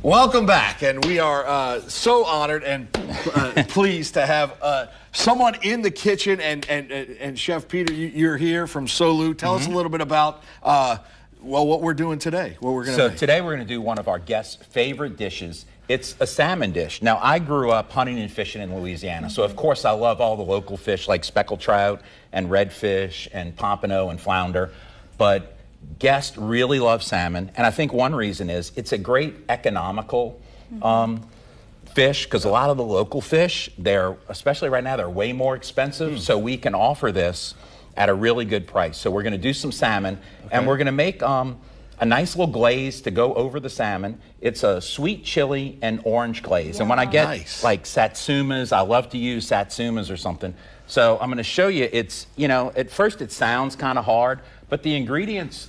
Welcome back, and we are so honored and pleased to have someone in the kitchen. And Chef Peter, you're here from SoLou. Tell us a little bit about what we're doing today. What we're going to make. Today we're going to do one of our guests' favorite dishes. It's a salmon dish. Now, I grew up hunting and fishing in Louisiana, so of course I love all the local fish like speckled trout and redfish and pompano and flounder, but guests really love salmon, and I think one reason is it's a great economical fish, because a lot of the local fish, especially right now, they're way more expensive, so we can offer this at a really good price. So we're going to do some salmon, and we're going to make a nice little glaze to go over the salmon. It's a sweet chili and orange glaze, and when I get like satsumas, I love to use satsumas or something. So I'm going to show you. It's, at first it sounds kind of hard, but the ingredients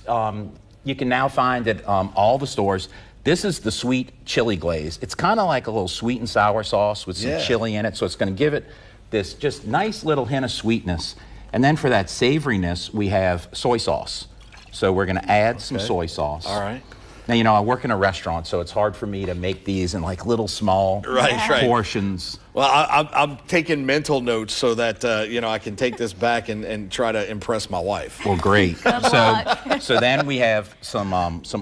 you can now find at all the stores. This is the sweet chili glaze. It's kind of like a little sweet and sour sauce with some chili in it, so it's going to give it this just nice little hint of sweetness. And then for that savoriness, we have soy sauce. So we're going to add some soy sauce. All right. Now, I work in a restaurant, so it's hard for me to make these in like little small portions. Well, I'm taking mental notes so that, I can take this back and try to impress my wife. Well, great. So then we have some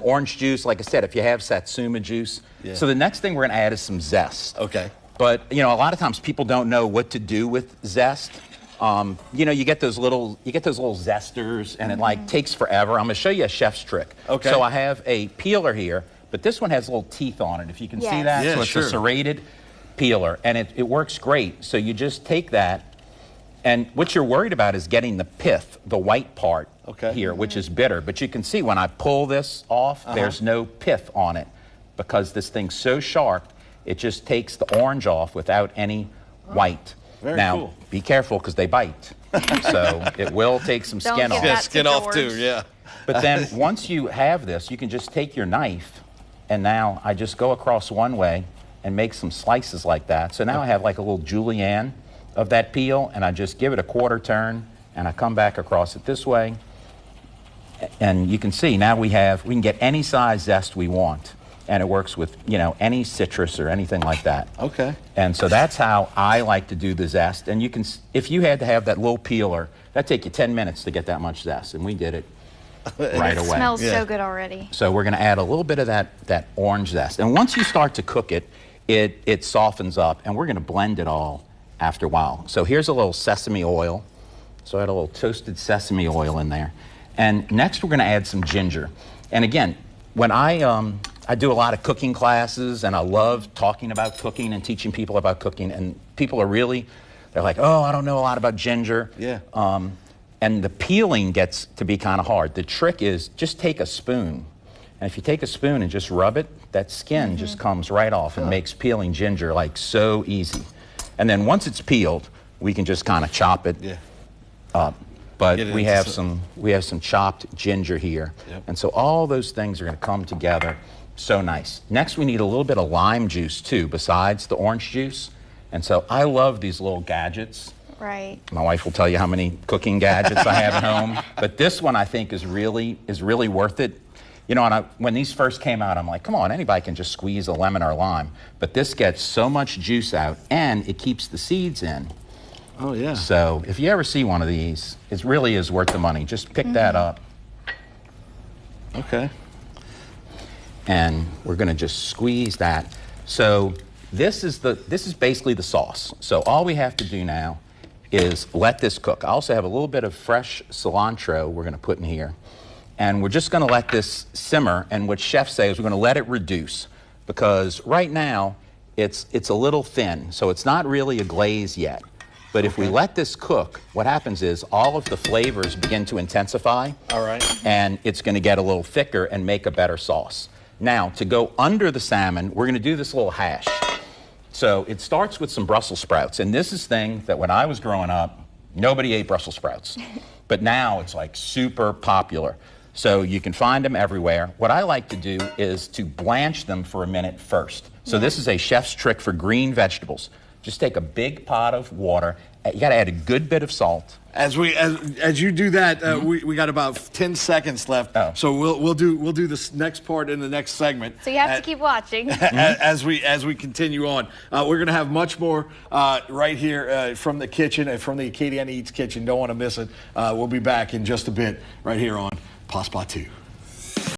orange juice. Like I said, if you have satsuma juice. Yeah. So the next thing we're going to add is some zest. Okay. But, a lot of times people don't know what to do with zest. You get those little zesters, and it takes forever. I'm going to show you a chef's trick. Okay. So I have a peeler here, but this one has little teeth on it, if you can see that. Yeah, so it's a serrated peeler, and it works great. So you just take that, and what you're worried about is getting the pith, the white part here, which is bitter. But you can see when I pull this off, there's no pith on it, because this thing's so sharp, it just takes the orange off without any white. Very cool. Be careful, because they bite. So it will take some skin off. Yeah, skin off too, yeah. But then once you have this, you can just take your knife, and now I just go across one way and make some slices like that. So now I have like a little julienne of that peel, and I just give it a quarter turn, and I come back across it this way. And you can see now we can get any size zest we want. And it works with, any citrus or anything like that. Okay. And so that's how I like to do the zest. And you can, if you had to have that little peeler, that'd take you 10 minutes to get that much zest, and we did it right away. It smells so good already. So we're going to add a little bit of that orange zest. And once you start to cook it, it softens up, and we're going to blend it all after a while. So here's a little sesame oil. So I had a little toasted sesame oil in there. And next we're going to add some ginger. And again, when I do a lot of cooking classes, and I love talking about cooking and teaching people about cooking, and people are they're like, oh, I don't know a lot about ginger. Yeah. And the peeling gets to be kind of hard. The trick is just take a spoon, and if you take a spoon and just rub it, that skin just comes right off and makes peeling ginger like so easy. And then once it's peeled, we can just kind of chop it up. But we have some chopped ginger here, and so all those things are going to come together. So nice. Next, we need a little bit of lime juice too, besides the orange juice. And so I love these little gadgets. Right. My wife will tell you how many cooking gadgets I have at home. But this one I think is really worth it. And when these first came out, I'm like, come on, anybody can just squeeze a lemon or lime. But this gets so much juice out, and it keeps the seeds in. Oh yeah. So if you ever see one of these, it really is worth the money. Just pick that up. Okay. And we're going to just squeeze that. So this is basically the sauce. So all we have to do now is let this cook. I also have a little bit of fresh cilantro we're going to put in here. And we're just going to let this simmer, and what chefs say is we're going to let it reduce, because right now it's a little thin, so it's not really a glaze yet. But if we let this cook, what happens is all of the flavors begin to intensify. All right. And it's going to get a little thicker and make a better sauce. Now, to go under the salmon, we're going to do this little hash. So it starts with some Brussels sprouts. And this is thing that when I was growing up, nobody ate Brussels sprouts. But now it's like super popular. So you can find them everywhere. What I like to do is to blanch them for a minute first. So this is a chef's trick for green vegetables. Just take a big pot of water. You got to add a good bit of salt. As you do that, we got about 10 seconds left. Oh. So we'll do this next part in the next segment. So you have to keep watching. As we continue on. We're going to have much more right here from the kitchen and from the Acadiana Eats kitchen. Don't want to miss it. We'll be back in just a bit right here on Passepartout.